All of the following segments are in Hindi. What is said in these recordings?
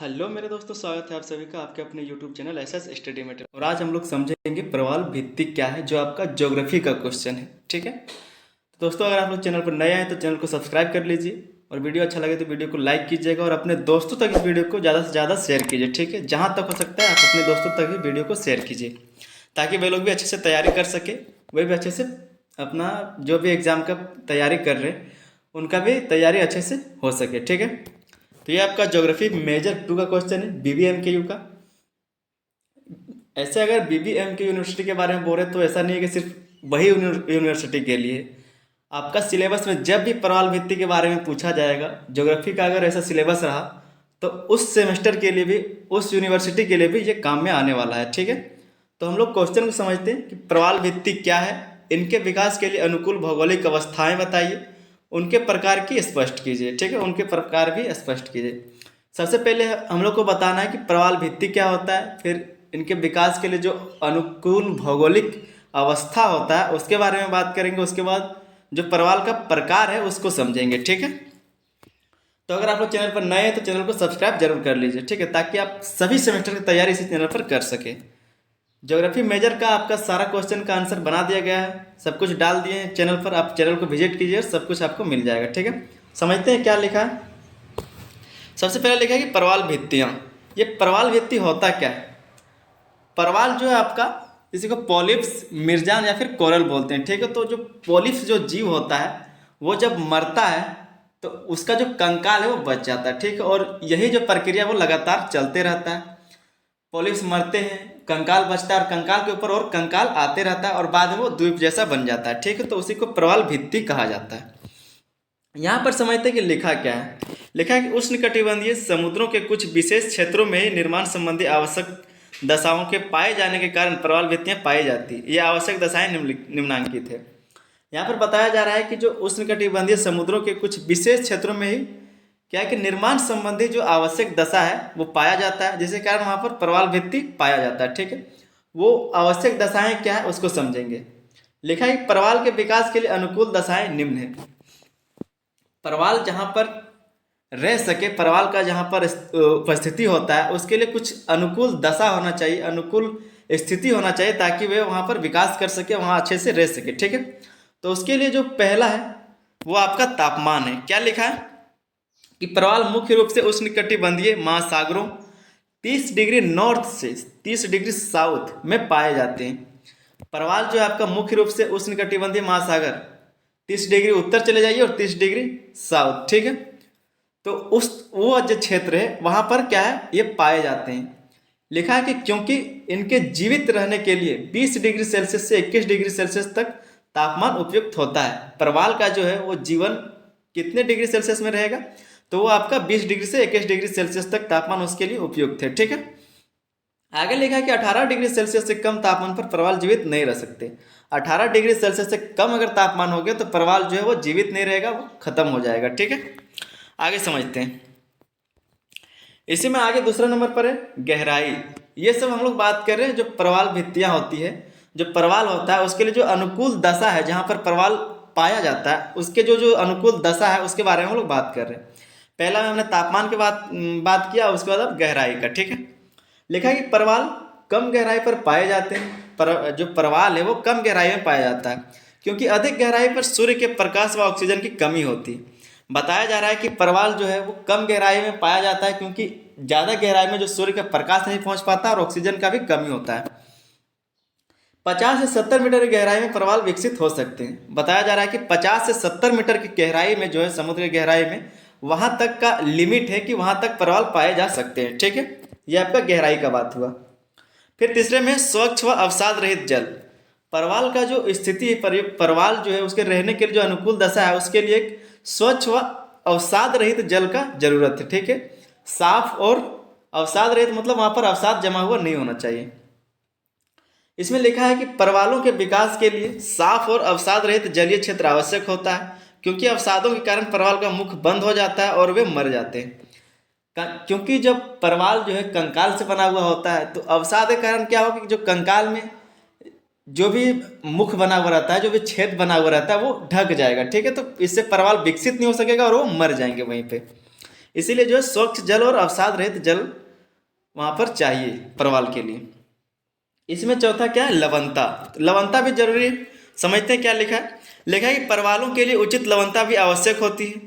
हेलो मेरे दोस्तों, स्वागत है आप सभी का आपके अपने YouTube channel SS study material. और आज हम लोग समझेंगे प्रवाल भित्ति क्या है, जो आपका ज्योग्राफी का क्वेश्चन है। ठीक है, तो दोस्तों अगर आप लोग चैनल पर नए हैं तो चैनल को सब्सक्राइब कर लीजिए और वीडियो अच्छा लगे तो वीडियो को लाइक कीजिएगा और अपने दोस्तों तक इस वीडियो को ज़्यादा से ज़्यादा शेयर कीजिए। ठीक है, जहाँ तक हो सकता है आप अपने दोस्तों तक ही वीडियो को शेयर कीजिए ताकि वे लोग भी अच्छे से तैयारी कर सके, वे भी अच्छे से अपना जो भी एग्ज़ाम का तैयारी कर रहे हैं उनका भी तैयारी अच्छे से हो सके। ठीक है, तो ये आपका ज्योग्राफी मेजर 2 का क्वेश्चन है BBMKU का। ऐसे अगर BBMKU यूनिवर्सिटी के बारे में बोल रहे तो ऐसा नहीं है कि सिर्फ वही यूनिवर्सिटी के लिए। आपका सिलेबस में जब भी प्रवाल भित्ति के बारे में पूछा जाएगा, ज्योग्राफी का अगर ऐसा सिलेबस रहा तो उस सेमेस्टर के लिए भी, उस यूनिवर्सिटी के लिए भी ये काम में आने वाला है। ठीक है, तो हम लोग क्वेश्चन को समझते हैं कि प्रवाल भित्ति क्या है, इनके विकास के लिए अनुकूल भौगोलिक अवस्थाएं बताइए, उनके प्रकार की स्पष्ट कीजिए। ठीक है, उनके प्रकार भी स्पष्ट कीजिए। सबसे पहले हम लोग को बताना है कि प्रवाल भित्ति क्या होता है, फिर इनके विकास के लिए जो अनुकूल भौगोलिक अवस्था होता है उसके बारे में बात करेंगे। उसके बाद जो प्रवाल का प्रकार है उसको समझेंगे। ठीक है, तो अगर आप लोग चैनल पर नए हैं तो चैनल को सब्सक्राइब जरूर कर लीजिए। ठीक है, ताकि आप सभी सेमेस्टर की तैयारी इसी चैनल पर कर सके। ज्योग्राफी मेजर का आपका सारा क्वेश्चन का आंसर बना दिया गया है, सब कुछ डाल दिए हैं चैनल पर, आप चैनल को विजिट कीजिए, सब कुछ आपको मिल जाएगा। ठीक है, समझते हैं क्या लिखा है। सबसे पहले लिखा है कि प्रवाल भित्तियाँ। ये प्रवाल भित्ति होता क्या है? प्रवाल जो है आपका, इसी को पॉलिप्स, मिर्जान या फिर कोरल बोलते हैं। ठीक है, तो जो पॉलिप्स जो जीव होता है वो जब मरता है तो उसका जो कंकाल है वो बच जाता है। ठीक है, और यही जो प्रक्रिया वो लगातार चलते रहता है। पॉलिप्स मरते हैं, कंकाल बचता है और कंकाल के ऊपर और कंकाल आते रहता है और बाद में वो द्वीप जैसा बन जाता है। ठीक है, तो उसी को प्रवाल भित्ति कहा जाता है। यहाँ पर समझते हैं कि लिखा क्या है। लिखा है कि उष्णकटिबंधीय समुद्रों के कुछ विशेष क्षेत्रों में ही निर्माण संबंधी आवश्यक दशाओं के पाए जाने के कारण प्रवाल भित्तियाँ पाई जाती है। ये आवश्यक दशाएं निम्नलिखित है। यहाँ पर बताया जा रहा है कि जो उष्णकटिबंधीय समुद्रों के कुछ विशेष क्षेत्रों में ही क्या है कि निर्माण संबंधी जो आवश्यक दशा है वो पाया जाता है, जिसके कारण वहाँ पर प्रवाल भित्ति पाया जाता है। ठीक है, वो आवश्यक दशाएं क्या है उसको समझेंगे। लिखा है कि प्रवाल के विकास के लिए अनुकूल दशाएं निम्न है। प्रवाल जहाँ पर रह सके, प्रवाल का जहाँ पर उपस्थिति होता है उसके लिए कुछ अनुकूल दशा होना चाहिए, अनुकूल स्थिति होना चाहिए ताकि वे वहाँ पर विकास कर सके, वहाँ अच्छे से रह सके। ठीक है, तो उसके लिए जो पहला है वो आपका तापमान है। क्या लिखा है कि प्रवाल मुख्य रूप से उष्णकटिबंधीय महासागरों 30 डिग्री नॉर्थ से 30 डिग्री साउथ में पाए जाते हैं। प्रवाल जो है आपका मुख्य रूप से उष्णकटिबंधीय महासागर 30 डिग्री उत्तर चले जाइए और 30 डिग्री साउथ। ठीक है, तो उस वो जो क्षेत्र है वहाँ पर क्या है ये पाए जाते हैं। लिखा है कि क्योंकि इनके जीवित रहने के लिए 20 डिग्री सेल्सियस से 21 डिग्री सेल्सियस तक तापमान उपयुक्त होता है। प्रवाल का जो है वो जीवन कितने डिग्री सेल्सियस में रहेगा, तो वो आपका 20 डिग्री से 21 डिग्री सेल्सियस तक तापमान उसके लिए उपयुक्त है। ठीक है, आगे लिखा है कि 18 डिग्री सेल्सियस से कम तापमान पर प्रवाल जीवित नहीं रह सकते। 18 डिग्री सेल्सियस से कम अगर तापमान हो गया तो प्रवाल जो है वो जीवित नहीं रहेगा, वो खत्म हो जाएगा। ठीक है, आगे समझते हैं। इसी में आगे दूसरा नंबर पर है गहराई। ये सब हम लोग बात कर रहे हैं जो प्रवाल भित्तियाँ होती है, जो प्रवाल होता है उसके लिए जो अनुकूल दशा है, जहाँ पर प्रवाल पाया जाता है उसके जो जो अनुकूल दशा है उसके बारे में हम लोग बात कर रहे हैं। पहला में हमने तापमान की बात किया, उसके बाद अब गहराई का। ठीक है, लिखा है कि प्रवाल कम गहराई पर पाए जाते हैं। जो प्रवाल है वो कम गहराई में पाया जाता है क्योंकि अधिक गहराई पर सूर्य के प्रकाश व ऑक्सीजन की कमी होती है। बताया जा रहा है कि प्रवाल जो है वो कम गहराई में पाया जाता है क्योंकि ज़्यादा गहराई में जो सूर्य का प्रकाश नहीं पहुंच पाता और ऑक्सीजन का भी कमी होता है। 50 से 70 मीटर की गहराई में प्रवाल विकसित हो सकते हैं। बताया जा रहा है कि 50 से 70 मीटर की गहराई में जो है समुद्र की गहराई में वहाँ तक का लिमिट है कि वहाँ तक प्रवाल पाए जा सकते हैं। ठीक है, ये आपका गहराई का बात हुआ। फिर तीसरे में स्वच्छ व अवसाद रहित जल। प्रवाल का जो स्थिति है, प्रवाल जो है उसके रहने के लिए जो अनुकूल दशा है उसके लिए एक स्वच्छ व अवसाद रहित जल का जरूरत है। ठीक है, साफ और अवसाद रहित मतलब वहाँ पर अवसाद जमा हुआ नहीं होना चाहिए। इसमें लिखा है कि प्रवालों के विकास के लिए साफ और अवसाद रहित जलीय क्षेत्र आवश्यक होता है क्योंकि अवसादों के कारण प्रवाल का मुख बंद हो जाता है और वे मर जाते हैं। क्योंकि जब प्रवाल जो है कंकाल से बना हुआ होता है तो अवसाद के कारण क्या होगा कि जो कंकाल में जो भी मुख बना हुआ रहता है, जो भी छेद बना हुआ रहता है वो ढक जाएगा। ठीक है, तो इससे प्रवाल विकसित नहीं हो सकेगा और वो मर जाएंगे वहीं पे। इसीलिए जो है स्वच्छ जल और अवसाद रहित जल वहाँ पर चाहिए परवाल के लिए। इसमें चौथा क्या है, लवणता। लवणता भी जरूरी है। समझते हैं क्या लिखा है। लिखा है कि परवालों के लिए उचित लवणता भी आवश्यक होती है।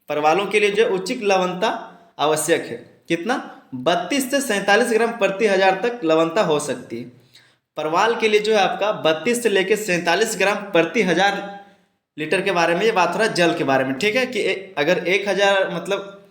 परवालों के लिए जो उचित लवणता आवश्यक है। कितना, 32 से 47 ग्राम प्रति हजार तक लवणता हो सकती है। परवाल के लिए जो है आपका 32 से लेकर 47 ग्राम प्रति हजार लीटर के बारे में ये बात हो रहा है, जल के बारे में, ठीक है। कि अगर 1000 मतलब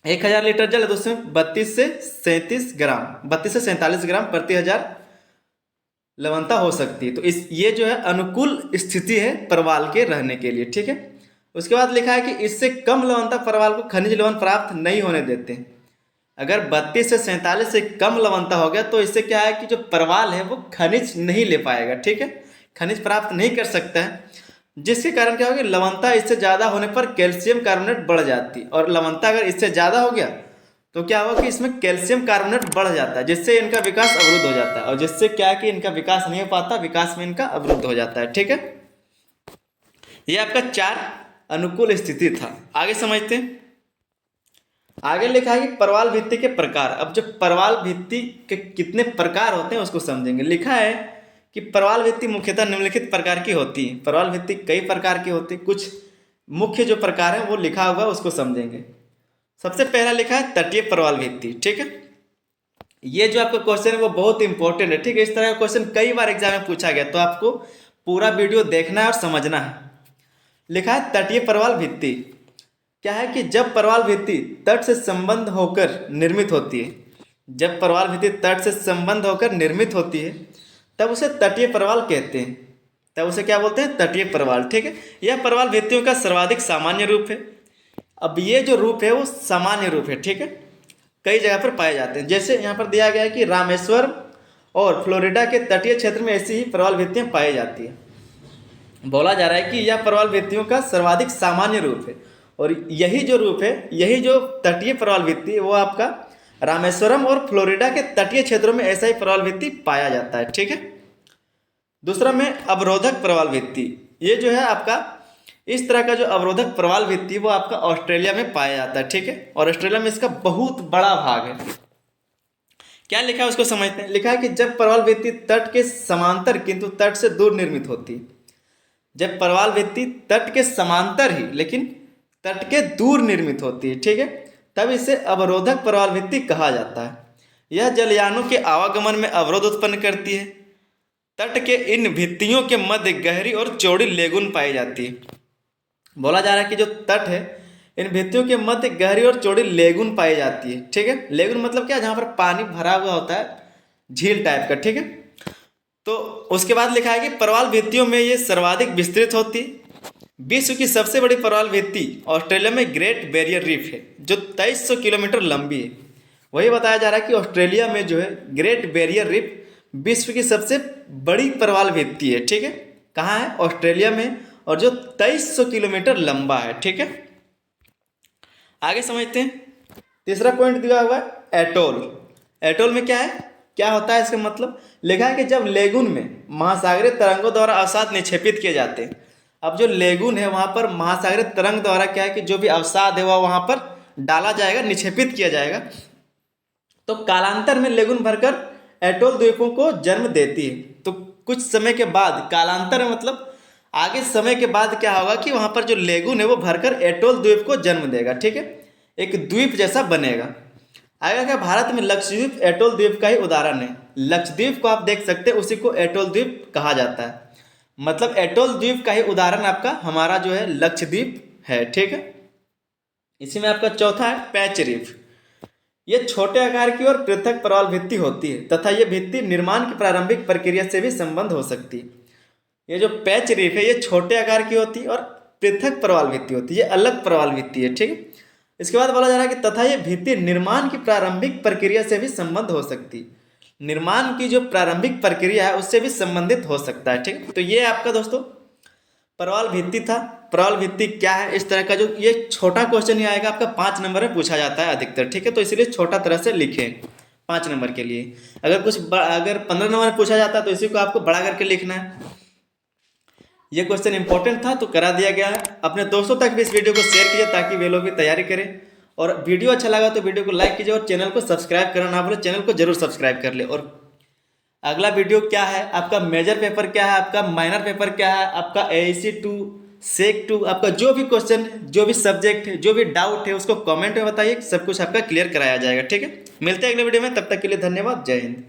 1000 लीटर जल है तो उसमें 32 से 47 ग्राम प्रति हजार लवणता हो सकती है। तो इस ये जो है अनुकूल स्थिति है परवाल के रहने के लिए, ठीक है। उसके बाद लिखा है कि इससे कम लवणता परवाल को खनिज लवण प्राप्त नहीं होने देते। अगर 32 से 47 से कम लवणता हो गया तो इससे क्या है कि जो परवाल है वो खनिज नहीं ले पाएगा, ठीक है, खनिज प्राप्त नहीं कर सकता है। जिसके कारण क्या होगा, लवणता इससे ज़्यादा होने पर कैल्शियम कार्बोनेट बढ़ जाती है, और लवणता अगर इससे ज़्यादा हो गया तो क्या होगा कि इसमें कैल्शियम कार्बोनेट बढ़ जाता है, जिससे इनका विकास अवरुद्ध हो जाता है, और जिससे क्या है कि इनका विकास नहीं हो पाता, विकास में इनका अवरुद्ध हो जाता है, ठीक है। ये आपका 4 अनुकूल स्थिति था। आगे समझते हैं। आगे लिखा है कि परवाल भित्ति के प्रकार। अब जो परवाल भित्ति के कितने प्रकार होते हैं उसको समझेंगे। लिखा है कि परवाल भित्ति मुख्यतः निम्नलिखित प्रकार की होती है। परवाल भित्ति कई प्रकार की होती है, कुछ मुख्य जो प्रकार है वो लिखा हुआ है उसको समझेंगे। सबसे पहला लिखा है तटीय परवाल भित्ति, ठीक है। ये जो आपका क्वेश्चन है वो बहुत इंपॉर्टेंट है, ठीक है। इस तरह का क्वेश्चन कई बार एग्जाम में पूछा गया, तो आपको पूरा वीडियो देखना है और समझना है। लिखा है तटीय परवाल भित्ति। क्या है कि जब परवाल भित्ति तट से संबंध होकर निर्मित होती है, जब परवाल भित्ति तट से संबंध होकर निर्मित होती है तब उसे तटीय परवाल कहते हैं। तब उसे क्या बोलते हैं, तटीय परवाल, ठीक है। यह परवाल भित्तियों का सर्वाधिक सामान्य रूप है। अब ये जो रूप है वो सामान्य रूप है, ठीक है, कई जगह पर पाए जाते हैं। जैसे यहाँ पर दिया गया है कि रामेश्वरम और फ्लोरिडा के तटीय क्षेत्र में ऐसी ही परवाल भित्तियाँ पाई जाती है। बोला जा रहा है कि यह परवाल भित्तियों का सर्वाधिक सामान्य रूप है, और यही जो रूप है, यही जो तटीय परवाल भित्ति है वो आपका रामेश्वरम और फ्लोरिडा के तटीय क्षेत्रों में ऐसा ही परवाल भित्ति पाया जाता है, ठीक है। दूसरा में अवरोधक परवाल भित्ति। ये जो है आपका इस तरह का जो अवरोधक परवाल भित्ति वो आपका ऑस्ट्रेलिया में पाया जाता है, ठीक है, और ऑस्ट्रेलिया में इसका बहुत बड़ा भाग है। क्या लिखा है उसको समझते हैं। लिखा है कि जब परवाल भित्ति तट के समांतर किंतु तट से दूर निर्मित होती है, जब परवाल भित्ति तट के समांतर ही लेकिन तट के दूर निर्मित होती है, ठीक है, तब इसे अवरोधक परवाल भित्ति कहा जाता है। यह जलयानों के आवागमन में अवरोध उत्पन्न करती है। तट के इन भित्तियों के मध्य गहरी और चौड़ी लेगुन पाई जाती है। बोला जा रहा है कि जो तट है इन भित्तियों के मध्य गहरी और चौड़ी लेगुन पाई जाती है, ठीक है। लेगुन मतलब क्या, जहाँ पर पानी भरा हुआ होता है, झील टाइप का, ठीक है। तो उसके बाद लिखा है कि परवाल भित्तियों में ये सर्वाधिक विस्तृत होती है। विश्व की सबसे बड़ी परवाल भित्ति ऑस्ट्रेलिया में ग्रेट बैरियर रीफ है, जो 2300 किलोमीटर लंबी है। वही बताया जा रहा है कि ऑस्ट्रेलिया में जो है ग्रेट बैरियर रीफ विश्व की सबसे बड़ी परवाल भित्ति है, ठीक है। कहाँ है, ऑस्ट्रेलिया में, और जो 2300 किलोमीटर लंबा है, ठीक है। आगे समझते हैं। तीसरा पॉइंट दिया हुआ है एटोल। एटोल में क्या है, क्या होता है इसका मतलब। लिखा है कि जब लेगुन में महासागरीय तरंगों द्वारा अवसाद निक्षेपित किए जाते हैं। अब जो लेगुन है वहाँ पर महासागरीय तरंग द्वारा क्या है कि जो भी अवसाद है वह वहाँ पर डाला जाएगा, निक्षेपित किया जाएगा। तो कालांतर में लेगुन भरकर एटोल द्वीपों को जन्म देती है। तो कुछ समय के बाद, कालांतर मतलब आगे समय के बाद क्या होगा कि वहाँ पर जो लेगुन है वो भरकर एटोल द्वीप को जन्म देगा, ठीक है, एक द्वीप जैसा बनेगा। आगे क्या, भारत में लक्षद्वीप एटोल द्वीप का ही उदाहरण है। लक्षद्वीप को आप देख सकते हैं, उसी को एटोल द्वीप कहा जाता है। मतलब एटोल द्वीप का ही उदाहरण आपका हमारा जो है लक्षद्वीप है, ठीक है। इसी में आपका चौथा है पैच रीफ। ये छोटे आकार की और पृथक परवाल भित्ति होती है तथा ये भित्ति निर्माण की प्रारंभिक प्रक्रिया से भी संबंध हो सकती है। ये जो पैच रीफ है ये छोटे आकार की होती है और पृथक परवाल भित्ति होती है, ये अलग परवाल भित्ति है, ठीक है। इसके बाद बोला जा रहा है कि तथा ये भित्ति निर्माण की प्रारंभिक प्रक्रिया से भी संबंध हो सकती है। निर्माण की जो प्रारंभिक प्रक्रिया है उससे भी संबंधित हो सकता है, ठीक है। तो ये आपका दोस्तों परवाल भित्ति था। परवाल भित्ति क्या है, इस तरह का जो ये छोटा क्वेश्चन ही आएगा आपका 5 नंबर में पूछा जाता है अधिकतर, ठीक है। तो इसलिए छोटा तरह से लिखें 5 नंबर के लिए। अगर 15 नंबर में पूछा जाता है तो इसी को आपको बड़ा करके लिखना है। ये क्वेश्चन इंपॉर्टेंट था तो करा दिया गया है। अपने दोस्तों तक भी इस वीडियो को शेयर कीजिए ताकि वे लोग भी तैयारी करें। और वीडियो अच्छा लगा तो वीडियो को लाइक कीजिए और चैनल को सब्सक्राइब करना ना भूलें, चैनल को जरूर सब्सक्राइब कर ले। और अगला वीडियो क्या है, आपका मेजर पेपर क्या है, आपका माइनर पेपर क्या है, आपका AIC 2 सेक 2, आपका जो भी क्वेश्चन, जो भी सब्जेक्ट है, जो भी डाउट है उसको कमेंट में बताइए, सब कुछ आपका क्लियर कराया जाएगा। ठीक है, मिलते हैं अगले वीडियो में, तब तक के लिए धन्यवाद, जय हिंद।